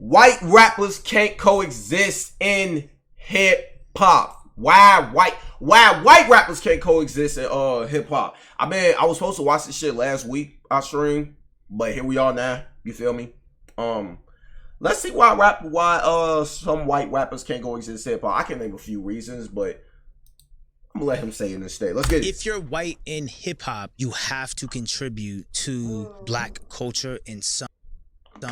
white rappers can't coexist in hip hop. Why white rappers can't coexist in hip hop? I was supposed to watch this shit last week, I streamed, but here we are now. You feel me? Let's see why some white rappers can't coexist in hip hop. I can name a few reasons, but I'm gonna let him say it instead. Let's get it. If you're white in hip hop, you have to contribute to black culture in some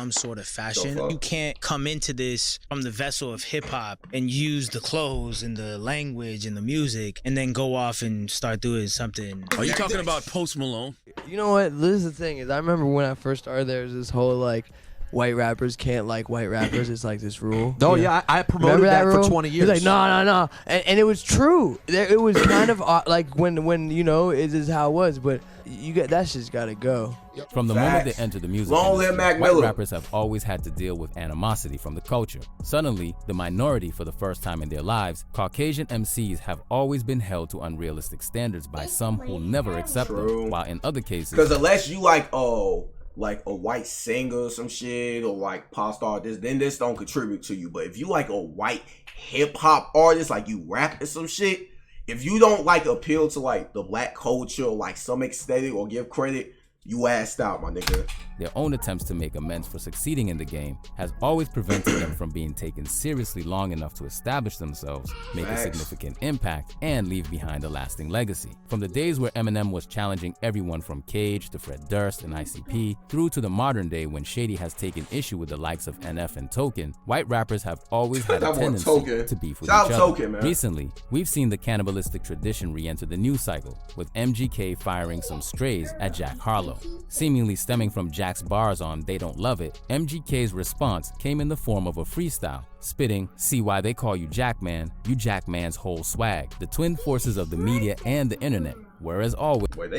sort of fashion. You can't come into this from the vessel of hip hop and use the clothes and the language and the music and then go off and start doing something. Are you talking about Post Malone? You know what? This is the thing is I remember when I first started, there was this whole like white rappers can't like white rappers. It's like this rule. Oh yeah, I promoted that for 20 years. It's like no, and it was true. It was kind of like when you know it is how it was, but you get that shit's gotta go. From the moment they enter the music industry, white rappers have always had to deal with animosity from the culture. Suddenly, the minority for the first time in their lives, Caucasian MCs have always been held to unrealistic standards by some who'll never accept them, while in other cases, because unless you like a white singer or some shit, or like pop star, then this don't contribute to you. But if you like a white hip hop artist, like you rap or some shit, if you don't like appeal to like the black culture or like some aesthetic or give credit, you assed out, my nigga. Their own attempts to make amends for succeeding in the game has always prevented them from being taken seriously long enough to establish themselves, make a significant impact, and leave behind a lasting legacy. From the days where Eminem was challenging everyone from Cage to Fred Durst and ICP, through to the modern day when Shady has taken issue with the likes of NF and Token, white rappers have always had a tendency to beef with each other. Recently, we've seen the cannibalistic tradition re-enter the news cycle, with MGK firing some strays at Jack Harlow. Seemingly stemming from Jack's bars on They Don't Love It, MGK's response came in the form of a freestyle, spitting, "See why they call you Jackman, you Jackman's whole swag," the twin forces of the media and the internet, whereas always... Wait,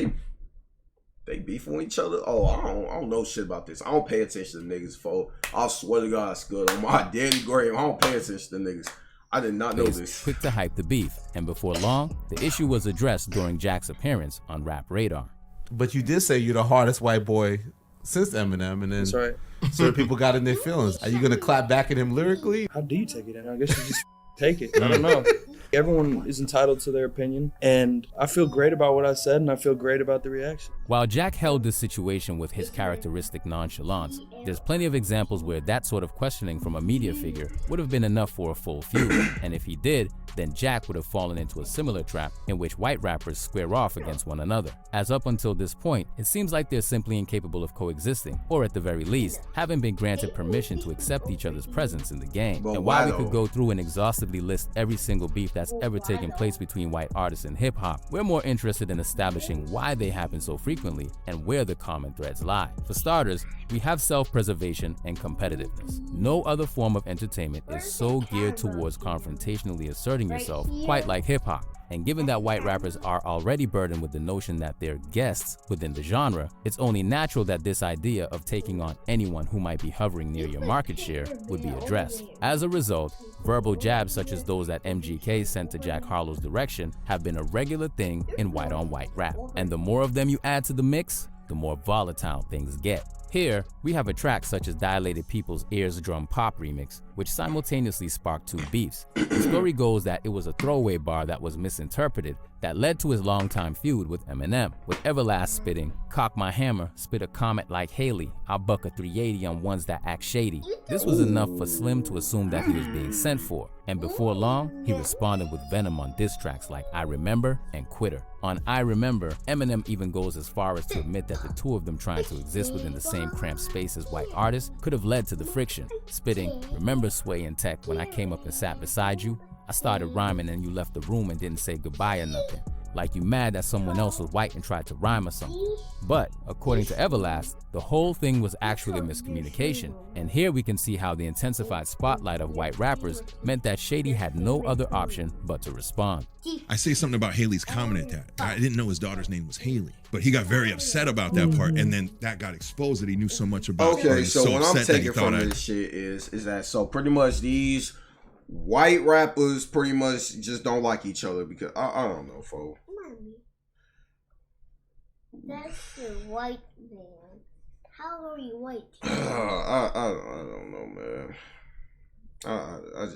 they beefing with each other? Oh, I don't know shit about this. I don't pay attention to niggas, folks. I swear to God, it's good. On my daddy grave, I don't pay attention to niggas. I did not know this. Quick to hype the beef, and before long, the issue was addressed during Jack's appearance on Rap Radar. But you did say you're the hardest white boy since Eminem, and then that's right. Certain people got in their feelings. Are you gonna clap back at him lyrically? How do you take it? And I guess you just take it. I don't know. Everyone is entitled to their opinion, and I feel great about what I said, and I feel great about the reaction. While Jack held this situation with his characteristic nonchalance, there's plenty of examples where that sort of questioning from a media figure would have been enough for a full feud, and if he did, then Jack would have fallen into a similar trap in which white rappers square off against one another. As up until this point, it seems like they're simply incapable of coexisting, or at the very least, haven't been granted permission to accept each other's presence in the game. And while we could go through and exhaustively list every single beef that's ever taken place between white artists and hip-hop, we're more interested in establishing why they happen so frequently and where the common threads lie. For starters, we have self-preservation and competitiveness. No other form of entertainment is so geared towards confrontationally asserting yourself quite like hip-hop. And given that white rappers are already burdened with the notion that they're guests within the genre, it's only natural that this idea of taking on anyone who might be hovering near your market share would be addressed. As a result, verbal jabs such as those that MGK sent to Jack Harlow's direction have been a regular thing in white-on-white rap. And the more of them you add to the mix, the more volatile things get. Here, we have a track such as Dilated People's Ears Drum Pop remix, which simultaneously sparked two beefs. The story goes that it was a throwaway bar that was misinterpreted that led to his longtime feud with Eminem, with Everlast spitting, "Cock my hammer, spit a comet like Haley, I'll buck a 380 on ones that act shady." This was enough for Slim to assume that he was being sent for, and before long, he responded with venom on diss tracks like I Remember and Quitter. On I Remember, Eminem even goes as far as to admit that the two of them trying to exist within the same cramped space as white artists could have led to the friction, spitting, "Remember Sway and Tech when I came up and sat beside you? I started rhyming and you left the room and didn't say goodbye or nothing. Like you mad that someone else was white and tried to rhyme or something." But, according to Everlast, the whole thing was actually miscommunication. And here we can see how the intensified spotlight of white rappers meant that Shady had no other option but to respond. I say something about Haley's comment at that. I didn't know his daughter's name was Haley, but he got very upset about that part, and then that got exposed that he knew so much about her. Okay, so what I'm taking from this shit is that so pretty much these white rappers pretty much just don't like each other because I don't know, folks. That's the white man. How are you white? I don't know, man. I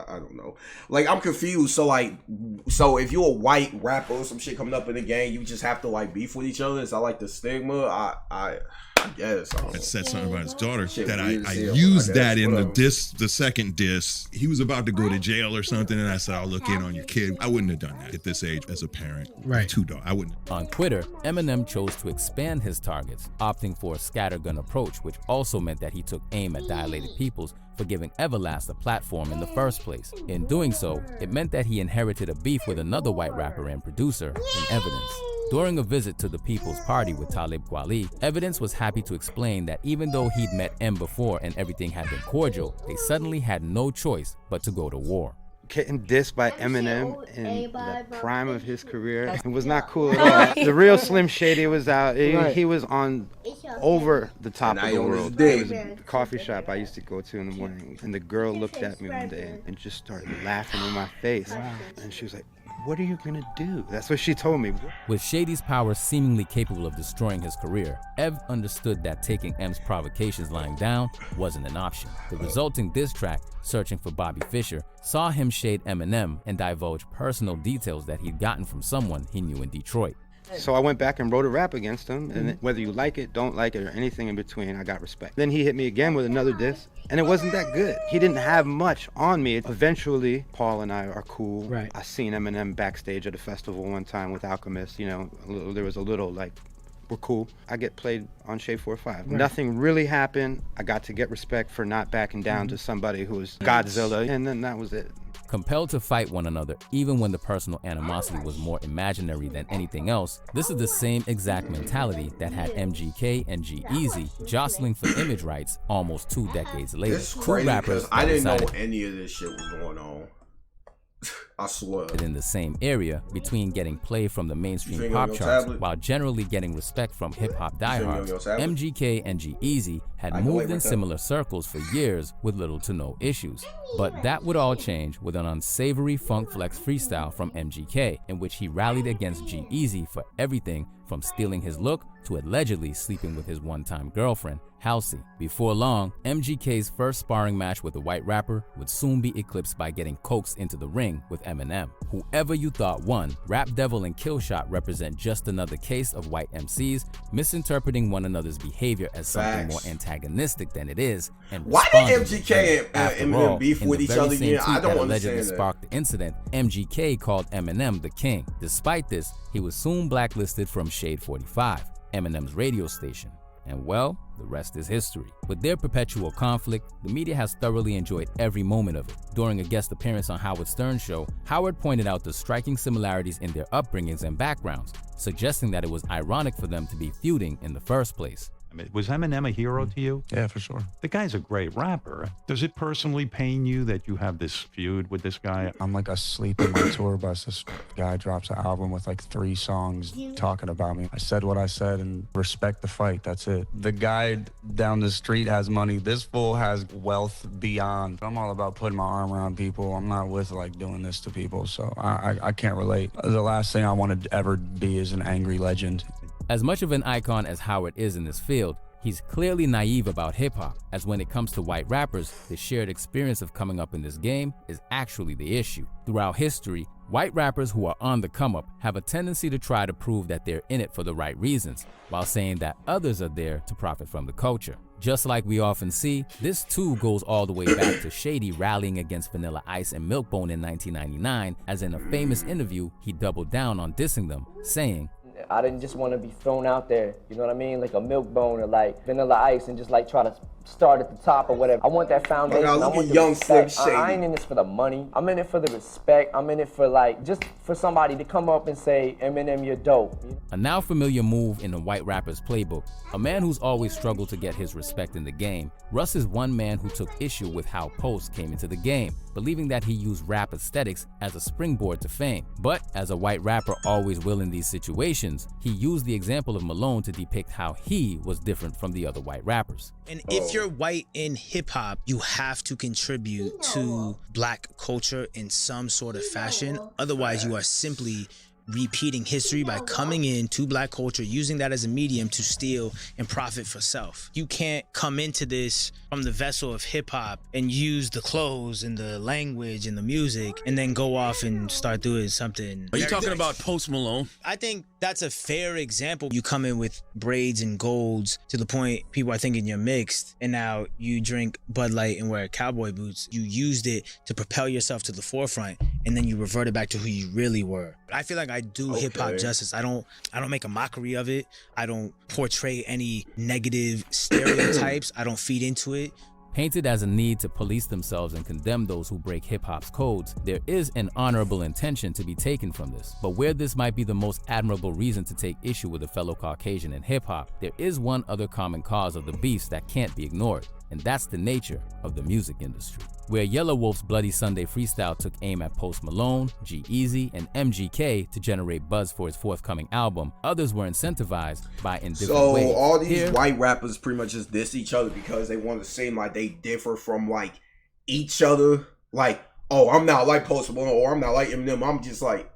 don't know. Like, I'm confused. So if you're a white rapper or some shit coming up in the game, you just have to like beef with each other. Is that like the stigma? I guess. It said something about his daughter Shit that weird I as hell, used I guess. that in Whatever. the second diss. He was about to go to jail or something, and I said, I'll look in on your kid. I wouldn't have done that at this age as a parent. Right. 2 dogs. I wouldn't. On Twitter, Eminem chose to expand his targets, opting for a scattergun approach, which also meant that he took aim at dilated peoples for giving Everlast a platform in the first place. In doing so, it meant that he inherited a beef with another white rapper and producer in Evidence. During a visit to the People's Party with Talib Kweli, Evidence was happy to explain that even though he'd met M before and everything had been cordial, they suddenly had no choice but to go to war. Getting dissed by Eminem in the prime of his career, it was not cool at all. The real Slim Shady was out. He was on over the top of the world. There was a coffee shop I used to go to in the morning, and the girl looked at me one day and just started laughing in my face. And she was like, "What are you gonna do?" That's what she told me. With Shady's power seemingly capable of destroying his career, Ev understood that taking M's provocations lying down wasn't an option. The resulting diss track, Searching for Bobby Fischer, saw him shade Eminem and divulge personal details that he'd gotten from someone he knew in Detroit. So I went back and wrote a rap against him, and whether you like it, don't like it, or anything in between, I got respect. Then he hit me again with another diss, and it wasn't that good. He didn't have much on me. Eventually, Paul and I are cool. Right. I seen Eminem backstage at a festival one time with Alchemist. You know, there was a little like, we're cool. I get played on Shade 4-5. Right. Nothing really happened. I got to get respect for not backing down to somebody who was Godzilla, and then that was it. Compelled to fight one another even when the personal animosity was more imaginary than anything else, this is the same exact mentality that had MGK and G-Eazy jostling for image rights almost 2 decades later. It's crazy because I didn't know any of this shit was going on. I swear. In the same area between getting play from the mainstream pop charts while generally getting respect from hip-hop diehards, MGK and G-Eazy had moved in similar circles for years with little to no issues. But that would all change with an unsavory Funk Flex freestyle from MGK, in which he rallied against G-Eazy for everything from stealing his look to allegedly sleeping with his one-time girlfriend, Halsey. Before long, MGK's first sparring match with a white rapper would soon be eclipsed by getting coaxed into the ring with Eminem. Whoever you thought won, Rap Devil and Killshot represent just another case of white MCs misinterpreting one another's behavior as something more antagonistic than it is. And why did MGK and Eminem beef with each other again? I don't understand that. Sparked the incident, MGK called Eminem the king. Despite this, he was soon blacklisted from Shade 45, Eminem's radio station. And well, the rest is history. With their perpetual conflict, the media has thoroughly enjoyed every moment of it. During a guest appearance on Howard Stern's show, Howard pointed out the striking similarities in their upbringings and backgrounds, suggesting that it was ironic for them to be feuding in the first place. I mean, was Eminem a hero to you? Yeah, for sure. The guy's a great rapper. Does it personally pain you that you have this feud with this guy? I'm like asleep in my tour bus. This guy drops an album with like 3 songs talking about me. I said what I said and respect the fight. That's it. The guy down the street has money. This fool has wealth beyond. I'm all about putting my arm around people. I'm not with like doing this to people. So I can't relate. The last thing I want to ever be is an angry legend. As much of an icon as Howard is in this field, he's clearly naive about hip-hop, as when it comes to white rappers, the shared experience of coming up in this game is actually the issue. Throughout history, white rappers who are on the come-up have a tendency to try to prove that they're in it for the right reasons, while saying that others are there to profit from the culture. Just like we often see, this too goes all the way back to Shady rallying against Vanilla Ice and Milkbone in 1999, as in a famous interview, he doubled down on dissing them, saying, I didn't just want to be thrown out there, you know what I mean? Like a Milkbone or like Vanilla Ice and just like try to start at the top or whatever. I want that foundation. I want the respect. I ain't in this for the money. I'm in it for the respect. I'm in it for like, just for somebody to come up and say, Eminem, you're dope. A now familiar move in a white rapper's playbook, a man who's always struggled to get his respect in the game, Russ is one man who took issue with how Post came into the game, believing that he used rap aesthetics as a springboard to fame. But as a white rapper always will in these situations, he used the example of Malone to depict how he was different from the other white rappers. And if you're white in hip hop, you have to contribute to black culture in some sort of fashion. Otherwise, you are simply repeating history by coming into black culture, using that as a medium to steal and profit for self. You can't come into this from the vessel of hip hop and use the clothes and the language and the music and then go off and start doing something. Are you talking about Post Malone? I think that's a fair example. You come in with braids and golds to the point people are thinking you're mixed, and now you drink Bud Light and wear cowboy boots. You used it to propel yourself to the forefront, and then you reverted back to who you really were. I feel like I do hip hop justice. I don't make a mockery of it. I don't portray any negative stereotypes. I don't feed into it. Painted as a need to police themselves and condemn those who break hip-hop's codes, there is an honorable intention to be taken from this. But where this might be the most admirable reason to take issue with a fellow Caucasian in hip-hop, there is one other common cause of the beefs that can't be ignored, and that's the nature of the music industry. Where Yellow Wolf's Bloody Sunday freestyle took aim at Post Malone, G-Eazy, and MGK to generate buzz for his forthcoming album, others were incentivized by in different ways. So all these white rappers pretty much just diss each other because they want to seem like they differ from like each other. Like, oh, I'm not like Post Malone, or I'm not like Eminem. I'm just like,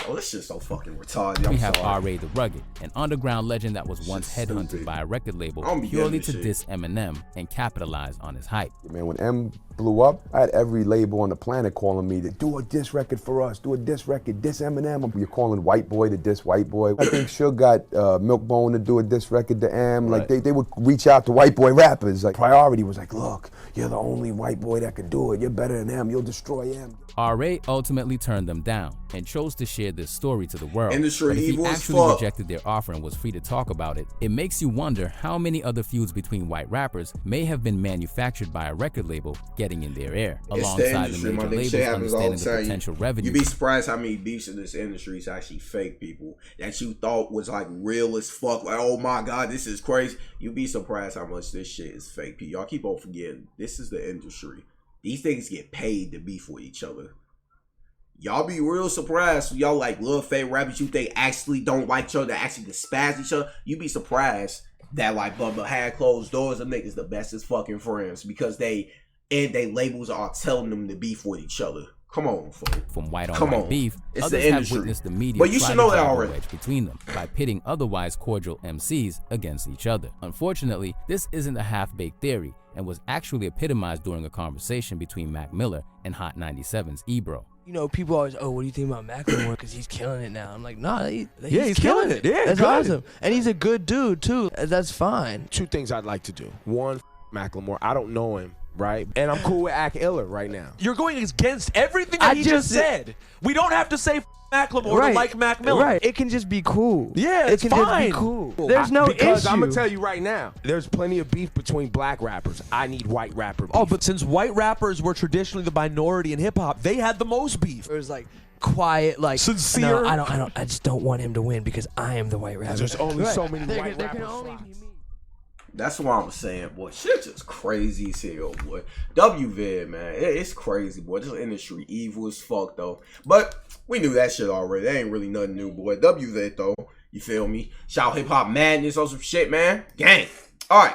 oh, this shit's so fucking retarded. We have R.A. the Rugged, an underground legend that was once headhunted by a record label purely to diss Eminem and capitalize on his hype. Man, when M blew up, I had every label on the planet calling me to do a diss record for us, do a diss record, diss Eminem. You're calling white boy to diss white boy. I think Suge got Milkbone to do a diss record to M. Like they would reach out to white boy rappers. Like Priority was like, look, you're the only white boy that can do it. You're better than M. You'll destroy M. R.A. ultimately turned them down and chose to share this story to the world. Industry but if he evil as actually fuck. rejected their offer and was free to talk about it, it makes you wonder how many other feuds between white rappers may have been manufactured by a record label getting in their ear, alongside the major labels understanding the potential revenue. You'd be surprised how many beefs in this industry is actually fake people that you thought was like real as fuck. Like, oh my God, this is crazy. You'd be surprised how much this shit is fake. Y'all keep on forgetting, this is the industry. These things get paid to beef with each other. Y'all be real surprised. So y'all like little fake rappers you think actually don't like each other, that actually despise each other. You be surprised that like but behind closed doors, them niggas the bestest fucking friends because they labels are telling them to beef with each other. Come on, folks. From white on white beef, it's others the have industry. witnessed the media But you should know that already. wedge between them by pitting otherwise cordial MCs against each other. Unfortunately, this isn't a half-baked theory and was actually epitomized during a conversation between Mac Miller and Hot 97's Ebro. You know, people always, oh, what do you think about Macklemore? Because he's killing it now. I'm like, nah, he's killing it. Yeah, that's good. awesome. And he's a good dude, too. That's fine. Two things I'd like to do. One, Macklemore. I don't know him, right? And I'm cool with Ack Iller right now. You're going against everything that he just said. We don't have to say Macklemore to like Mac Miller. Right. It can just be cool. Yeah, it can fine. just be cool. There's no because issue. I'm gonna tell you right now, there's plenty of beef between black rappers. I need white rapper beef. Oh, but since white rappers were traditionally the minority in hip hop, they had the most beef. It was like quiet, like sincere. No, I just don't want him to win because I am the white rapper. There's only so many white there rappers. can only be me. That's what I'm saying, boy. Shit just crazy as hell, boy. WVid, man. It's crazy, boy. This industry evil as fuck, though. But we knew that shit already. That ain't really nothing new, boy. WVid, though. You feel me? Shout Hip Hop Madness on some shit, man. Gang. All right.